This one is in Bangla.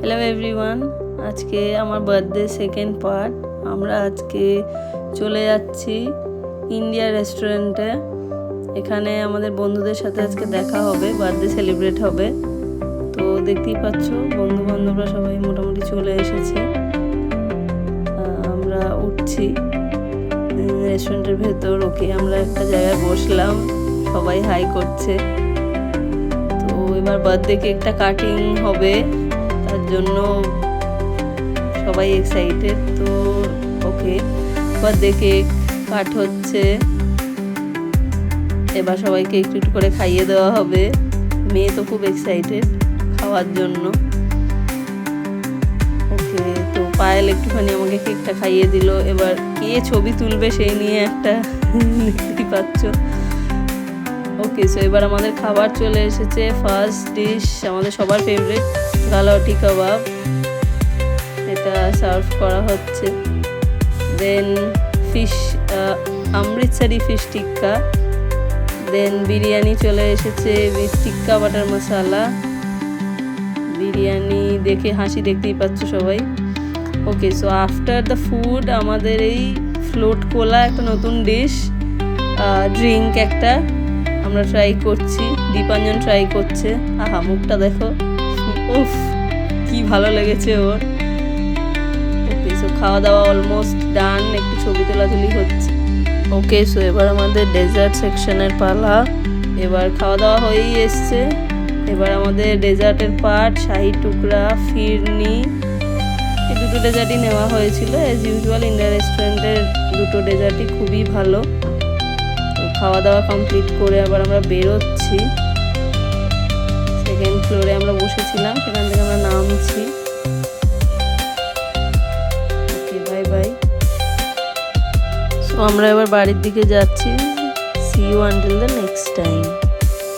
হ্যালো এভরিওয়ান, আজকে আমার বার্থডে সেকেন্ড পার্ট। আমরা আজকে চলে যাচ্ছি ইন্ডিয়া রেস্টুরেন্টে। এখানে আমাদের বন্ধুদের সাথে আজকে দেখা হবে, বার্থডে সেলিব্রেট হবে। তো দেখতেই পাচ্ছ বন্ধু বান্ধবরা সবাই মোটামুটি চলে এসেছে। আমরা উঠছি রেস্টুরেন্টের ভেতর। ওকে, আমরা একটা জায়গায় বসলাম, সবাই হাই করছে। তো এবার বার্থডে কেকটা কাটিং হবে, তার জন্য সবাই এক্সাইটেড। তো ওকে, বার্থডে কেক কাট হচ্ছে। এবার সবাইকে একটু একটু করে খাইয়ে দেওয়া হবে। মেয়ে তো খুব এক্সাইটেড খাওয়ার জন্য। ওকে, তো পায়েল একটুখানি আমাকে কেকটা খাইয়ে দিল। এবার কে ছবি তুলবে সেই নিয়ে একটা দেখতেই পাচ্ছ। ওকে, সো এবার আমাদের খাবার চলে এসেছে। ফার্স্ট ডিশ আমাদের সবার ফেভারিট গালাওটি কাবাব, এটা সার্ভ করা হচ্ছে। দেন ফিশ, অমৃতসরি ফিশ টিক্কা। দেন বিরিয়ানি চলে এসেছে উইথ টিক্কা বাটার মশালা। বিরিয়ানি দেখে হাসি দেখতেই পাচ্ছ সবাই। ওকে, সো আফটার দ্য ফুড আমাদের এই ফ্লোট কোলা একটা নতুন ডিশ, ড্রিঙ্ক একটা আমরা ট্রাই করছি। দীপাঞ্জন ট্রাই করছে। আহা, মুখটা দেখো, উফ কি ভালো লেগেছে ওর। ওকে, সো খাওয়া দাওয়া অলমোস্ট ডান, একটু ছবি তোলাতুলি হচ্ছে। ওকে, সো এবার আমাদের ডেজার্ট সেকশনের পালা। এবার খাওয়া দাওয়া হয়েই এসছে। এবার আমাদের ডেজার্টের পার্ট, শাহি টুকরা, ফিরনি, এই দুটো ডেজার্টই নেওয়া হয়েছিল। অ্যাজ ইউজুয়াল ইন্ডিয়া রেস্টুরেন্টের দুটো ডেজার্টই খুবই ভালো। তো খাওয়া দাওয়া কমপ্লিট করে আবার আমরা বেরোচ্ছি। সেকেন্ড ফ্লোরে আমরা বসেছিলাম, সেখান থেকে আমরা নামছি। ওকে, বাই বাই। সো আমরা এবার বাড়ির দিকে যাচ্ছি। See you until the next time.